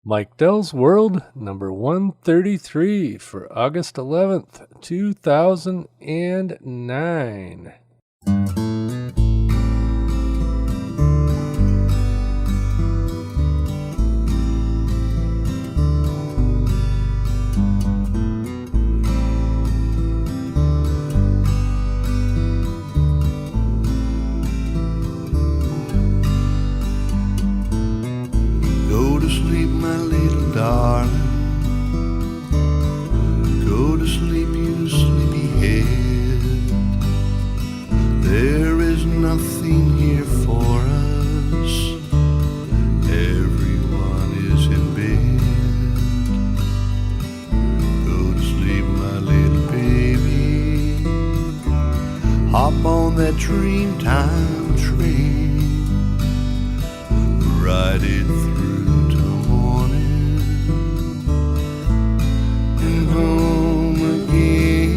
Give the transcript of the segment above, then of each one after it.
Mike Dell's World, number 133 for August 11th, 2009. Go to sleep, my little darling. Go to sleep, you sleepyhead. There is nothing here for us. Everyone is in bed. Go to sleep, my little baby. Hop on that Dreamtime train. Ride it through till morning and home again.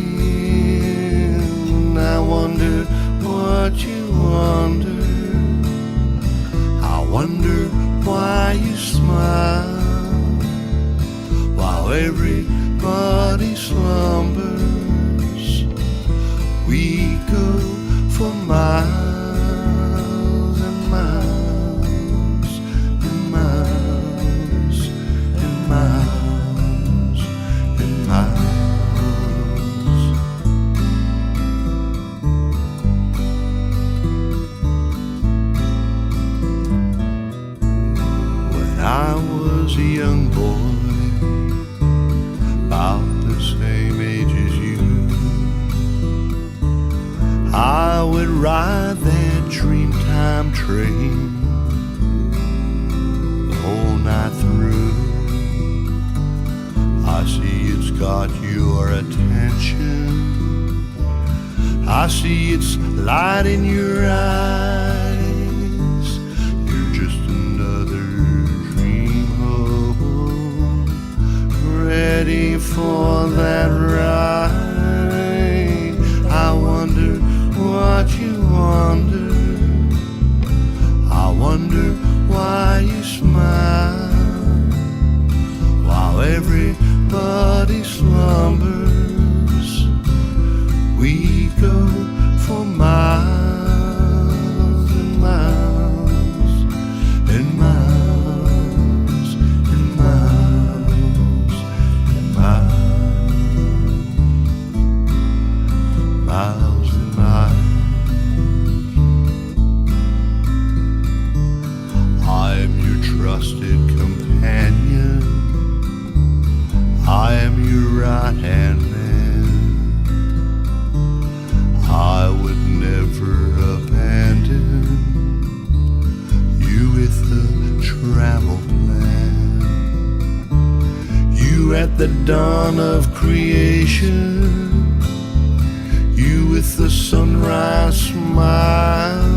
I wonder what you wonder. I wonder why you smile while everybody slumbers. We go for miles and miles and miles and miles and miles. When I was a young boy, about the same age as you, I would ride that Dreamtime train the whole night through. I see it's got your attention. I see it's light in your eyes. You're just another dream home, ready for that ride. I wonder what you wonder. I wonder why you smile while everybody slumbers. We go for miles and miles and miles and miles and miles, miles and miles. I am your trusted companion. I am your right-hand man. I would never abandon you with the travel plan. You at the dawn of creation, you with the sunrise smile.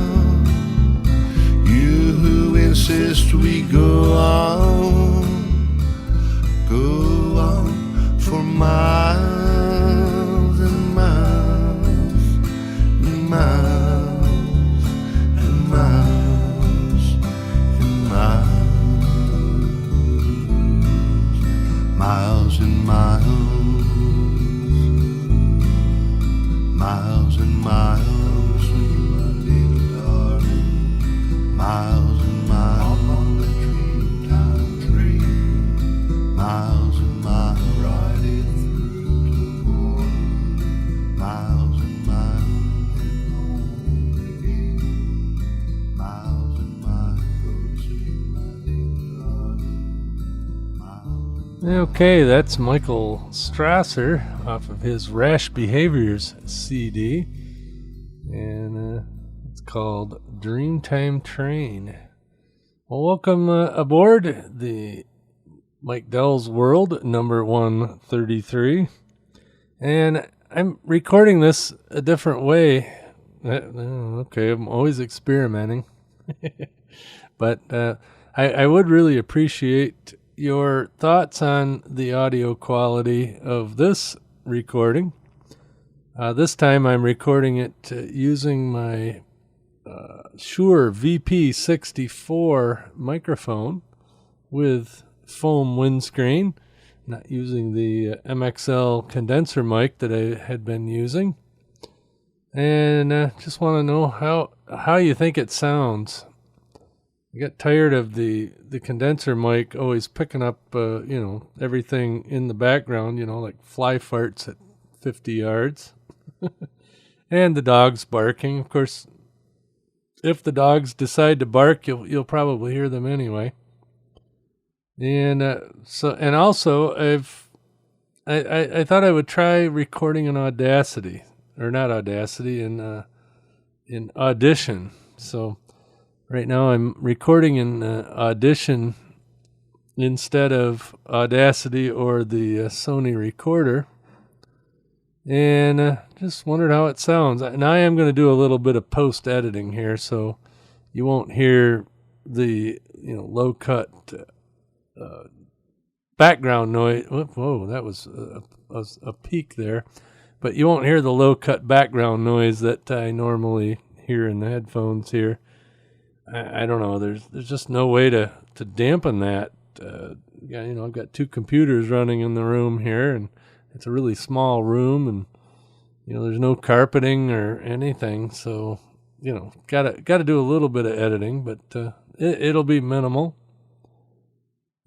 You who insist we go on for miles and miles and miles and miles and miles, miles and miles, miles and miles, my little darling, miles and miles on the Dreamtime train, miles and miles, ride it through till morning, miles and miles, and home again, miles and miles, go to sleep, my little darling, miles and miles. Okay, that's Michael Strasser off of his Rash Behaviors CD, and it's called Dreamtime Train. Well, welcome aboard the Mike Dell's World, number 133. And I'm recording this a different way. Okay, I'm always experimenting. But I would really appreciate your thoughts on the audio quality of this recording. This time I'm recording it using my Shure VP64 microphone with foam windscreen, not using the MXL condenser mic that I had been using. And just want to know how you think it sounds. I got tired of the condenser mic always picking up, everything in the background, like fly farts at 50 yards. And the dogs barking. Of course, if the dogs decide to bark, you'll probably hear them anyway. And also I thought I would try recording in Audacity, or not Audacity, in Audition. So right now I'm recording in Audition instead of Audacity or the Sony recorder. And just wondered how it sounds. And I am going to do a little bit of post-editing here, so you won't hear the low-cut background noise. Whoa, that was a peak there. But you won't hear the low-cut background noise that I normally hear in the headphones here. I don't know. There's just no way to dampen that. I've got two computers running in the room here, and it's a really small room, and there's no carpeting or anything, so gotta do a little bit of editing, but it'll be minimal.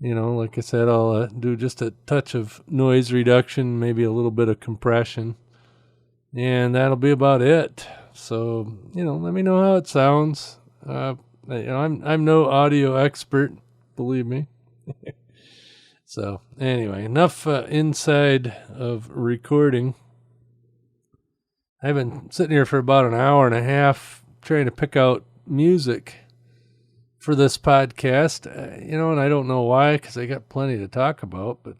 Like I said, I'll do just a touch of noise reduction, maybe a little bit of compression, and that'll be about it. So let me know how it sounds. I'm no audio expert, believe me. So anyway, enough inside of recording. I've been sitting here for about an hour and a half trying to pick out music for this podcast, and I don't know why, because I got plenty to talk about, but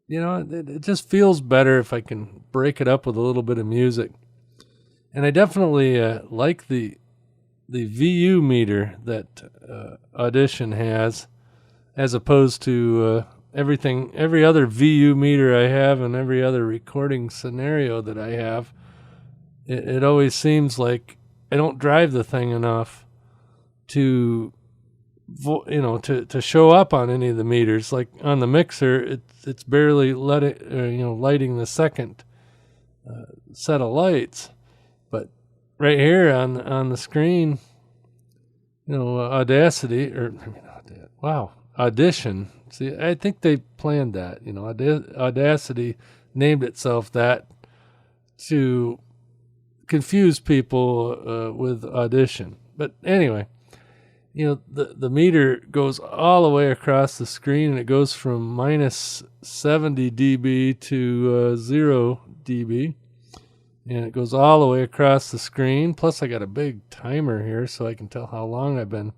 it just feels better if I can break it up with a little bit of music. And I definitely like the VU meter that Audition has, as opposed to every other VU meter I have and every other recording scenario that I have. It always seems like I don't drive the thing enough to show up on any of the meters. Like on the mixer, it's barely lighting the second set of lights. But right here on the screen, Audition. See, I think they planned that. Audacity named itself that to confuse people with Audition. But anyway, the meter goes all the way across the screen, and it goes from minus 70 dB to 0 dB. And it goes all the way across the screen. Plus, I got a big timer here so I can tell how long I've been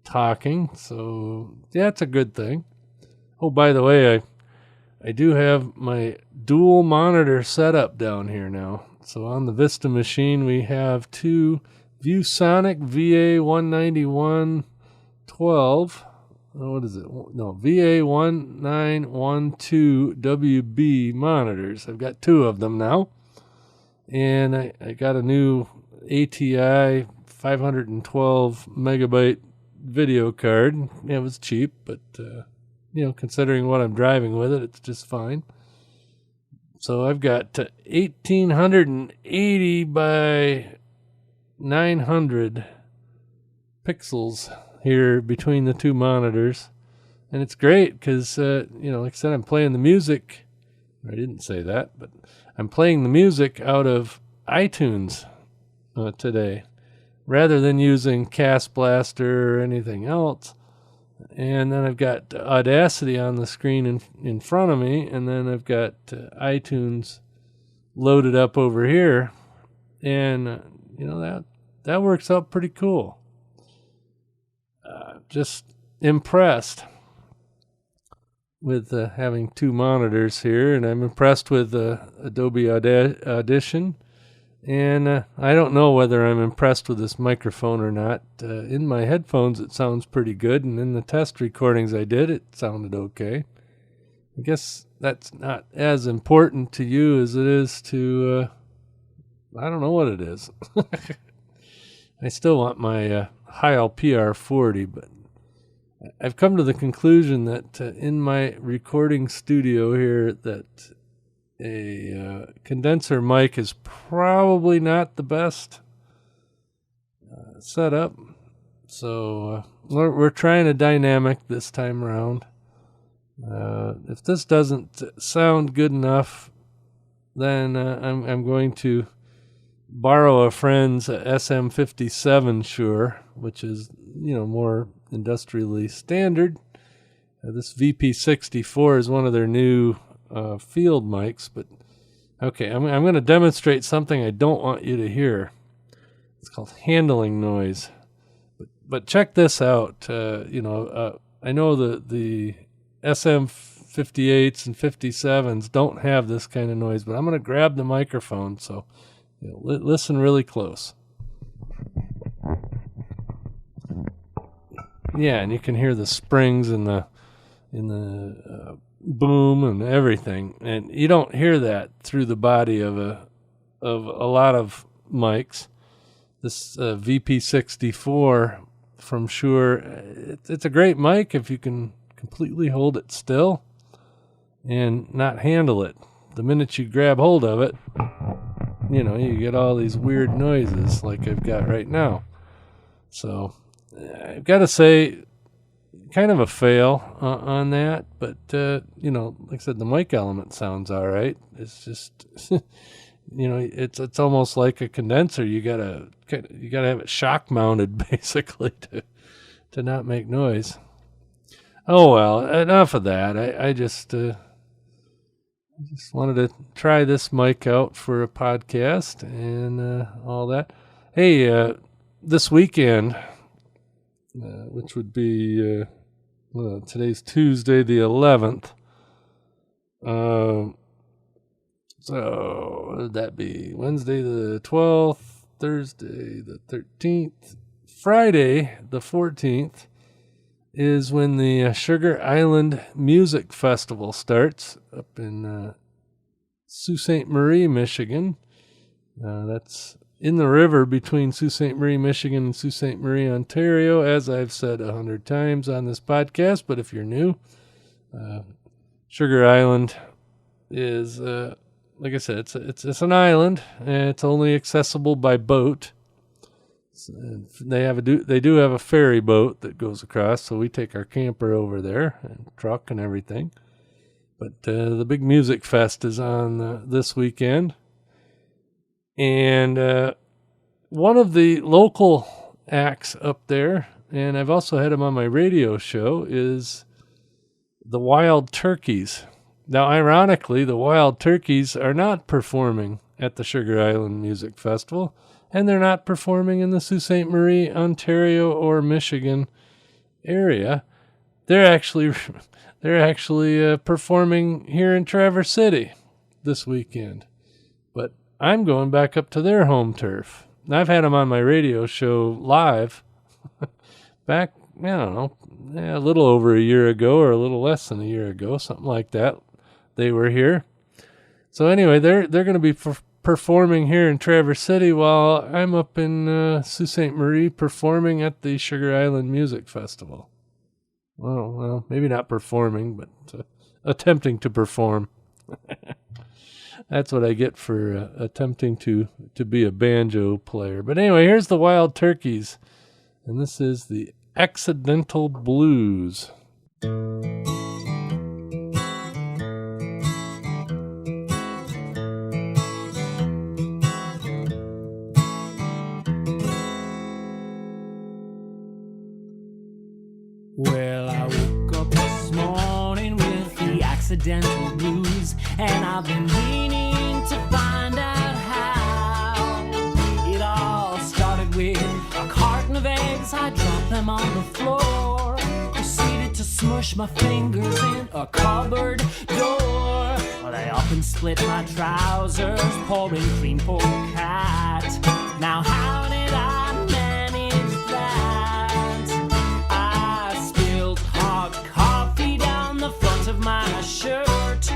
talking. So, yeah, it's a good thing. Oh, by the way, I do have my dual monitor setup down here now. So on the Vista machine, we have two ViewSonic VA19112. What is it? No, VA1912WB monitors. I've got two of them now. And I got a new ATI 512 megabyte video card. Yeah, it was cheap, but considering what I'm driving with it, it's just fine. So I've got 1880 by 900 pixels here between the two monitors. And it's great because, like I said, I'm playing the music. I didn't say that, but I'm playing the music out of iTunes today rather than using Cast Blaster or anything else. And then I've got Audacity on the screen in front of me, and then I've got iTunes loaded up over here, and that works out pretty cool. Just impressed with having two monitors here, and I'm impressed with Adobe Audition. And I don't know whether I'm impressed with this microphone or not. In my headphones, it sounds pretty good, and in the test recordings I did, it sounded okay. I guess that's not as important to you as it is to, I don't know what it is. I still want my Heil PR40, but I've come to the conclusion that in my recording studio here that a condenser mic is probably not the best setup. So we're trying a dynamic this time around. If this doesn't sound good enough, then I'm going to borrow a friend's SM57 Shure, which is more industrially standard. This VP64 is one of their new field mics, but okay, I'm going to demonstrate something I don't want you to hear. It's called handling noise. But check this out. I know the SM58s and 57s don't have this kind of noise, but I'm going to grab the microphone, so listen really close. Yeah, and you can hear the springs in the boom and everything, and you don't hear that through the body of a lot of mics. This VP64 from Shure, it's a great mic if you can completely hold it still and not handle it. The minute you grab hold of it, you get all these weird noises like I've got right now. So I've got to say, kind of a fail on that, but like I said, the mic element sounds all right. It's just it's almost like a condenser. You gotta have it shock mounted basically to not make noise. Oh well, enough of that. I just wanted to try this mic out for a podcast and all that. Hey, this weekend, which would be today's Tuesday the 11th. So what would that be? Wednesday the 12th, Thursday the 13th, Friday the 14th is when the Sugar Island Music Festival starts up in Sault Ste. Marie, Michigan. That's in the river between Sault Ste. Marie, Michigan and Sault Ste. Marie, Ontario, as I've said 100 times on this podcast. But if you're new, Sugar Island is, like I said, it's an island, and it's only accessible by boat. They do have a ferry boat that goes across, so we take our camper over there and truck and everything. But the big music fest is on this weekend, and one of the local acts up there, and I've also had him on my radio show, is the Wild Turkeys. Now, ironically, the Wild Turkeys are not performing at the Sugar Island Music Festival, and they're not performing in the Sault Ste. Marie, Ontario, or Michigan area. They're actually performing here in Traverse City this weekend. But I'm going back up to their home turf. I've had them on my radio show live back, a little over a year ago or a little less than a year ago, something like that. They were here. So anyway, they're going to be performing here in Traverse City while I'm up in Sault Ste. Marie performing at the Sugar Island Music Festival. Well, maybe not performing, but attempting to perform. That's what I get for attempting to be a banjo player. But anyway, here's the Wild Turkeys, and this is the Accidental Blues. Well, I woke up this morning with the accidental blues, and I've been meaning to find out how. It all started with a carton of eggs. I dropped them on the floor, proceeded to smush my fingers in a cupboard door. Well, I up and split my trousers, pouring cream for the cat. Now how did I manage that? Of my shirt,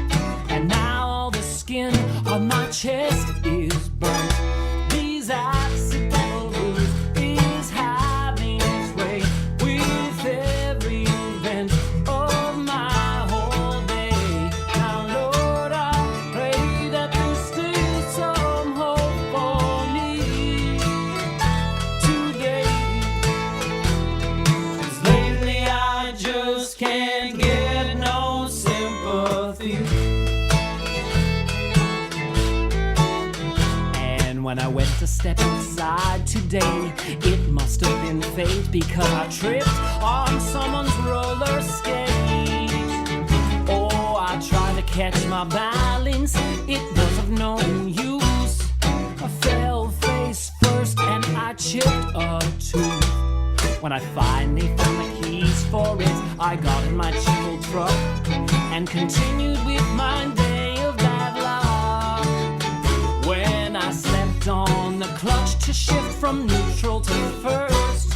and now all the skin on my chest is burnt. These accidental blues is having its way with every When I went to step inside today, it must have been fate, because I tripped on someone's roller skate. Oh, I tried to catch my balance, it was of no use. I fell face first and I chipped a tooth. When I finally found the keys for it, I got in my cheap old truck and continued with my day of bad luck. When I stepped on the clutch to shift from neutral to first,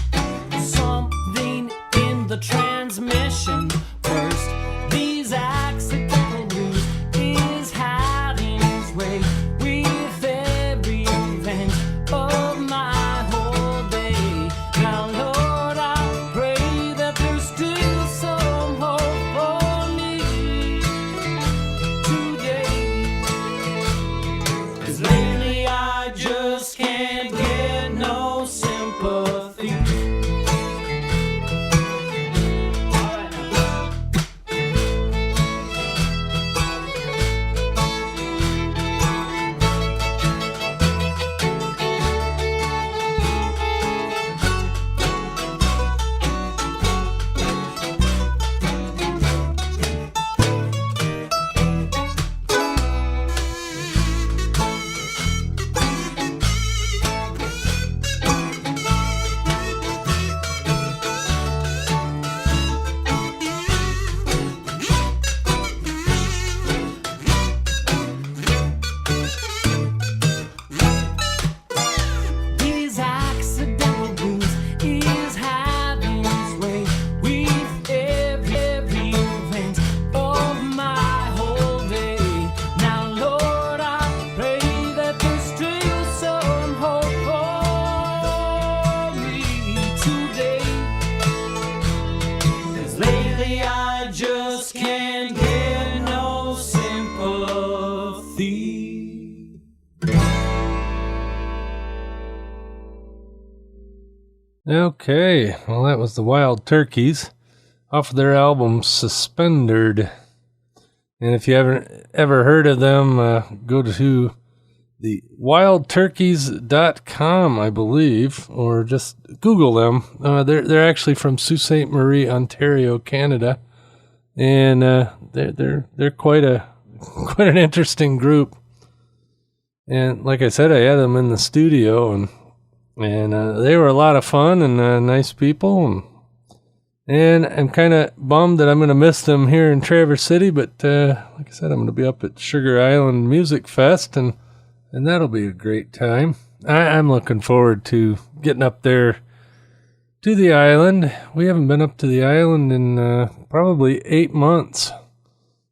something in the transmission burst. These accidental blues is having its way with every event of my whole day. Now, Lord, I pray that there's still some hope for me today. 'Cause lately I just can't get no sympathy. All right now. These accidental blues is having its way with every event of my whole day. Now, Lord, I pray that there's still some hope for me today. 'Cause lately I just can't get no sympathy. Okay, well, that was the Wild Turkeys off of their album Suspendered. And if you haven't ever heard of them, go to the wildturkeys.com, I believe, or just Google them. They're actually from Sault Ste. Marie, Ontario, Canada, and they're quite an interesting group. And like I said, I had them in the studio, and they were a lot of fun and nice people. And I'm kind of bummed that I'm going to miss them here in Traverse City, but like I said, I'm going to be up at Sugar Island Music Fest, and that'll be a great time. I'm looking forward to getting up there to the island. We haven't been up to the island in probably 8 months,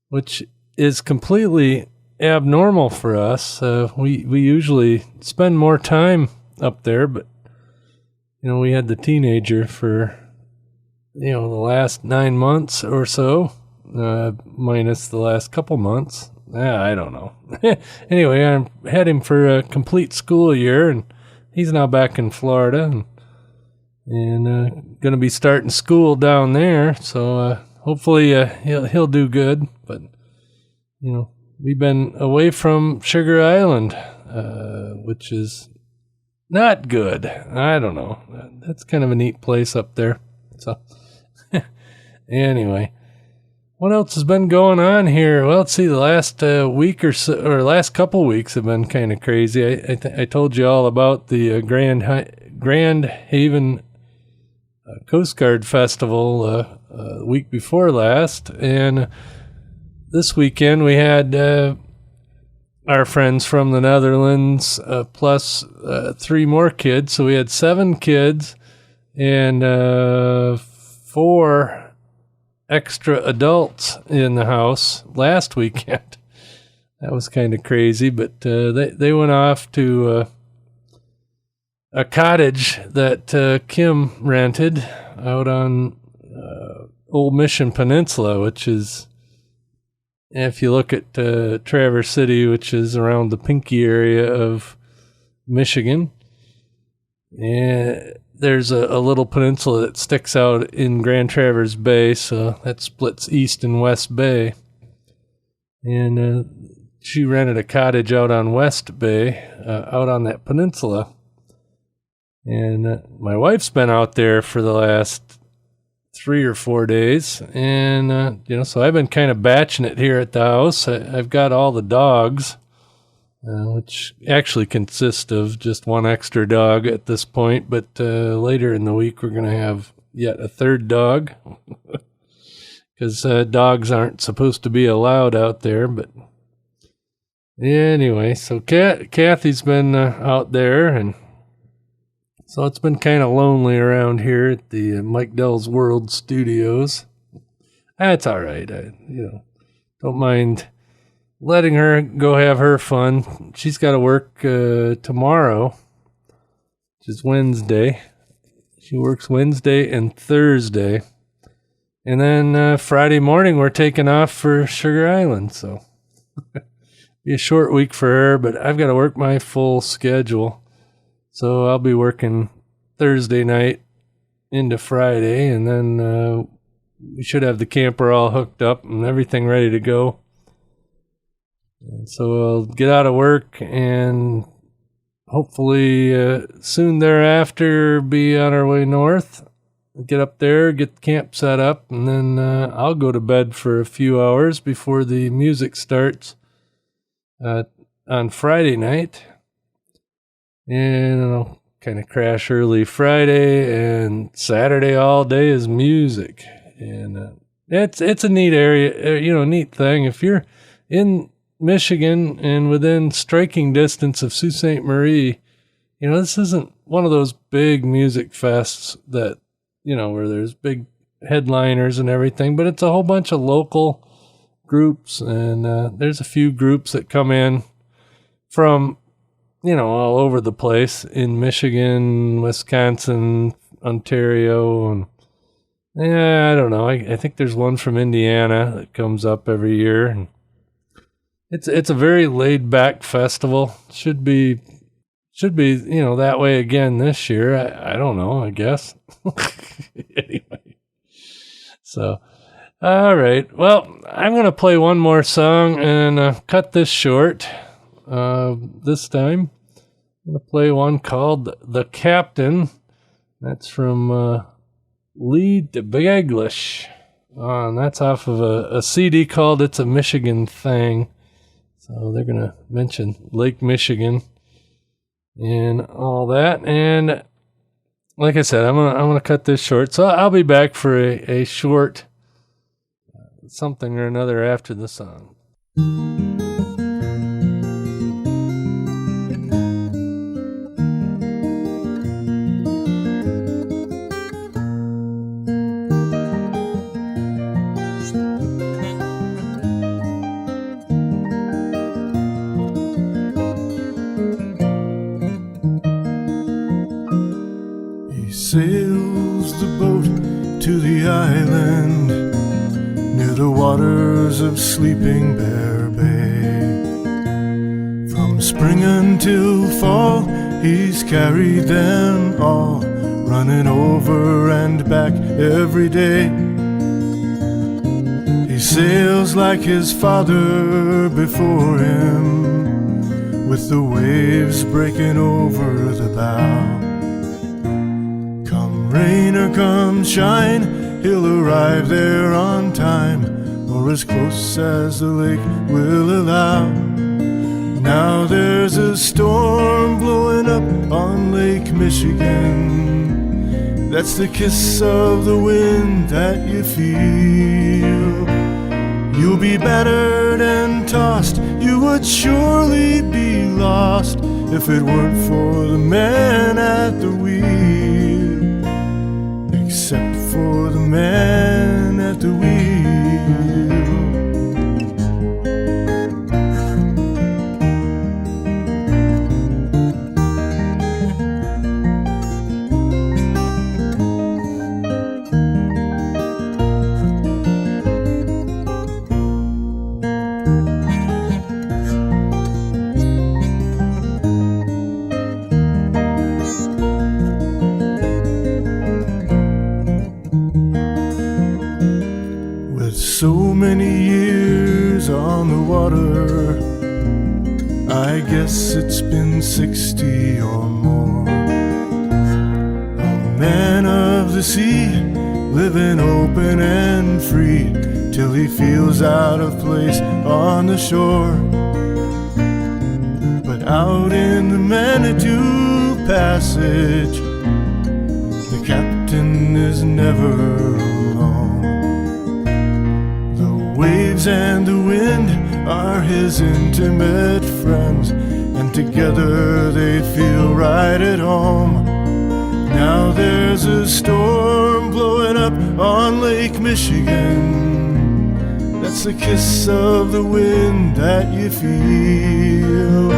which is completely abnormal for us. We usually spend more time up there, but we had the teenager for the last 9 months or so, minus the last couple months. I don't know. Anyway, I had him for a complete school year, and he's now back in Florida, and going to be starting school down there. So hopefully he'll do good. But we've been away from Sugar Island, which is not good. I don't know. That's kind of a neat place up there. So anyway, what else has been going on here? Well, let's see. The last week or so, or last couple weeks have been kind of crazy. I told you all about the Grand Haven Coast Guard Festival the week before last, and this weekend we had our friends from the Netherlands plus 3 more kids. So we had 7 kids and 4 extra adults in the house last weekend. That was kind of crazy, but they went off to a cottage that Kim rented out on Old Mission Peninsula, which is, if you look at Traverse City, which is around the Pinky area of Michigan, and there's a little peninsula that sticks out in Grand Traverse Bay, so that splits East and West Bay. And she rented a cottage out on West Bay, out on that peninsula. And my wife's been out there for the last 3 or 4 days. And, so I've been kind of batching it here at the house. I've got all the dogs, which actually consist of just one extra dog at this point. But later in the week, we're going to have yet a third dog. Because dogs aren't supposed to be allowed out there. But anyway, so Kathy's been out there, and so it's been kind of lonely around here at the Mike Dell's World Studios. That's all right. I don't mind letting her go have her fun. She's got to work tomorrow, which is Wednesday. She works Wednesday and Thursday. And then Friday morning, we're taking off for Sugar Island. So be a short week for her, but I've got to work my full schedule. So I'll be working Thursday night into Friday, and then we should have the camper all hooked up and everything ready to go. And so I'll get out of work and hopefully soon thereafter be on our way north. Get up there, get the camp set up, and then I'll go to bed for a few hours before the music starts on Friday night. And I'll kind of crash early Friday, and Saturday all day is music. And it's a neat area, neat thing. If you're in Michigan and within striking distance of Sault Ste. Marie, this isn't one of those big music fests that, where there's big headliners and everything, but it's a whole bunch of local groups, and there's a few groups that come in from, all over the place in Michigan, Wisconsin, Ontario, and I don't know. I think there's one from Indiana that comes up every year, and it's a very laid back festival. Should be that way again this year. I don't know, I guess. Anyway. So, all right. Well, I'm going to play one more song and cut this short. This time, I'm going to play one called The Captain. That's from Lee DeBaglish. And that's off of a CD called It's a Michigan Thing. So they're going to mention Lake Michigan and all that. And like I said, I'm gonna cut this short. So I'll be back for a short something or another after the song. Sails the boat to the island near the waters of Sleeping Bear Bay. From spring until fall, he's carried them all, running over and back every day. He sails like his father before him, with the waves breaking over the bow. Rain or come shine, he'll arrive there on time, or as close as the lake will allow. Now there's a storm blowing up on Lake Michigan. That's the kiss of the wind that you feel. You'll be battered and tossed, you would surely be lost if it weren't for the man at the wheel. Except for the man at the wheel. So many years on the water, I guess it's been 60 or more. A man of the sea, living open and free, till he feels out of place on the shore. But out in the Manitou Passage, the captain is never alone. The waves and the wind are his intimate friends, and together they feel right at home. Now there's a storm blowing up on Lake Michigan. That's the kiss of the wind that you feel.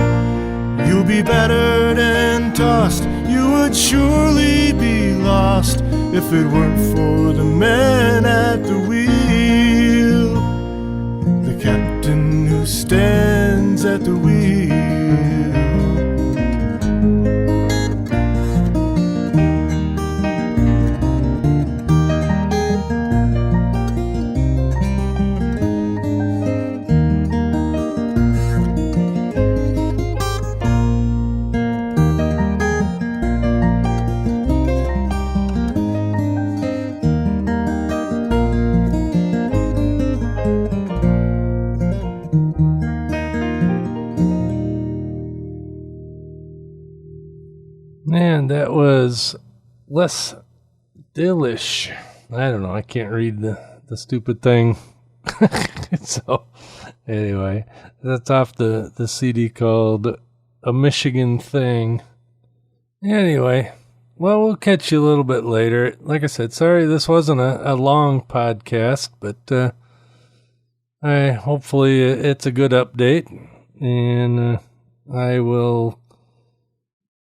You'll be battered and tossed, you would surely be lost if it weren't for the man at the wheel. The captain who stands at the wheel. Man, that was less Dillish. I don't know. I can't read the stupid thing. So, anyway, that's off the CD called A Michigan Thing. Anyway, well, we'll catch you a little bit later. Like I said, sorry this wasn't a long podcast, but hopefully it's a good update, and I will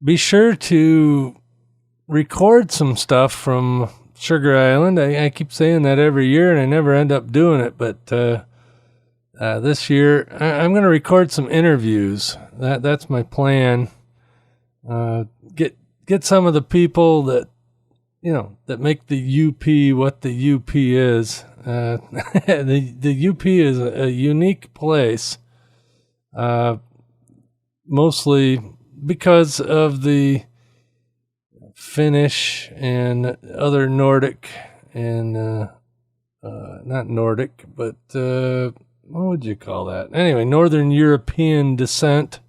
be sure to record some stuff from Sugar Island. I keep saying that every year, and I never end up doing it. But this year, I'm going to record some interviews. That's my plan. Get some of the people that that make the UP what the UP is. The UP is a unique place, mostly because of the Finnish and other Nordic and not Nordic, but what would you call that? Anyway, Northern European descent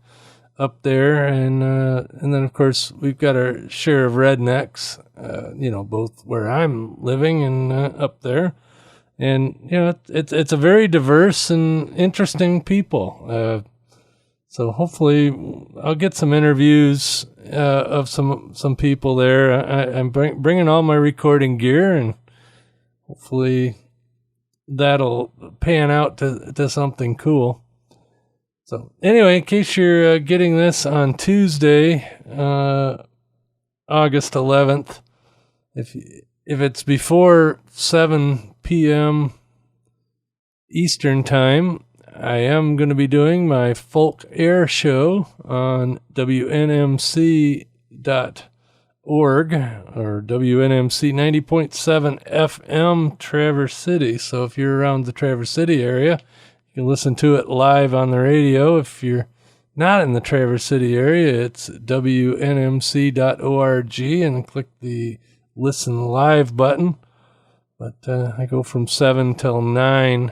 up there, and then of course we've got our share of rednecks, both where I'm living and up there, and it's a very diverse and interesting people. So hopefully I'll get some interviews of some people there. I'm bringing all my recording gear, and hopefully that'll pan out to something cool. So anyway, in case you're getting this on Tuesday, August 11th, if it's before 7 p.m. Eastern Time, I am going to be doing my folk air show on WNMC.org or WNMC 90.7 FM Traverse City. So if you're around the Traverse City area, you can listen to it live on the radio. If you're not in the Traverse City area, it's WNMC.org and click the Listen Live button. But I go from 7 till 9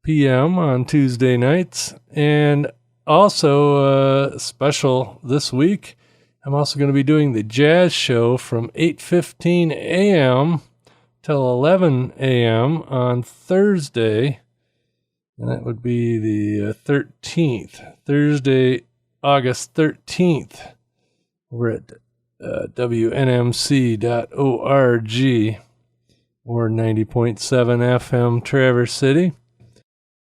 p.m. on Tuesday nights. And also special this week, I'm also going to be doing the jazz show from 8:15 a.m. till 11 a.m. on Thursday. And that would be the 13th, Thursday, August 13th. We're at WNMC.org or 90.7 FM Traverse City.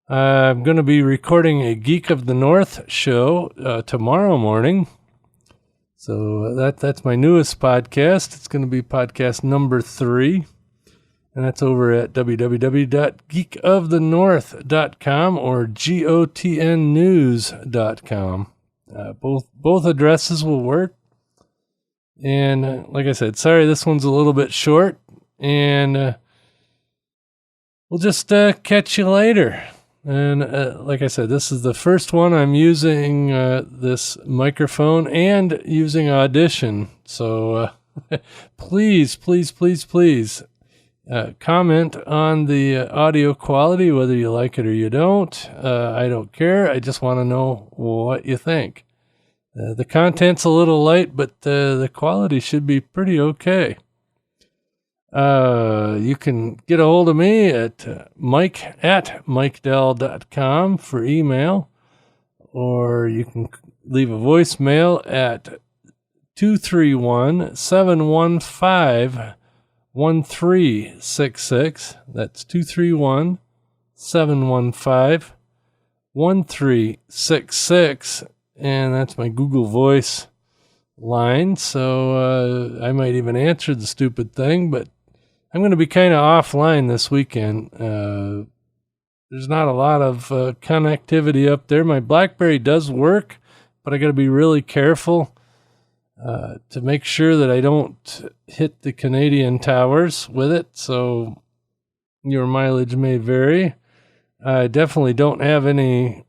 I'm going to be recording a Geek of the North show tomorrow morning. So that's my newest podcast. It's going to be podcast number 3. And that's over at www.geekofthenorth.com or gotnnews.com. Both addresses will work. And like I said, sorry this one's a little bit short. And we'll just catch you later. And like I said, this is the first one I'm using this microphone and using Audition. So please, please, please, please comment on the audio quality, whether you like it or you don't. I don't care. I just want to know what you think. The content's a little light, but the quality should be pretty okay. You can get a hold of me at mike@mikedell.com for email, or you can leave a voicemail at 231-715-1366. That's 231-715-1366, and that's my Google Voice line, so I might even answer the stupid thing, but I'm going to be kind of offline this weekend. There's not a lot of connectivity up there. My BlackBerry does work, but I got to be really careful to make sure that I don't hit the Canadian towers with it, so your mileage may vary. I definitely don't have any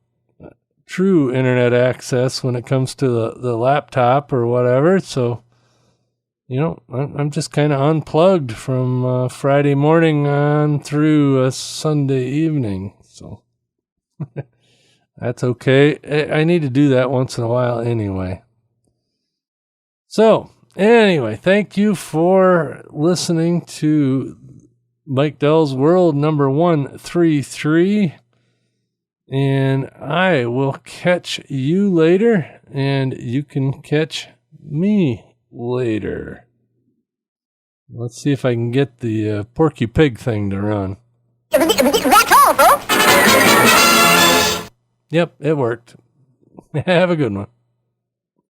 true internet access when it comes to the laptop or whatever, so I'm just kind of unplugged from Friday morning on through Sunday evening, so that's okay. I need to do that once in a while anyway. So anyway, thank you for listening to Mike Dell's World number 133. And I will catch you later, and you can catch me later. Let's see if I can get the Porky Pig thing to run. That's all, folks. Yep, it worked. Have a good one.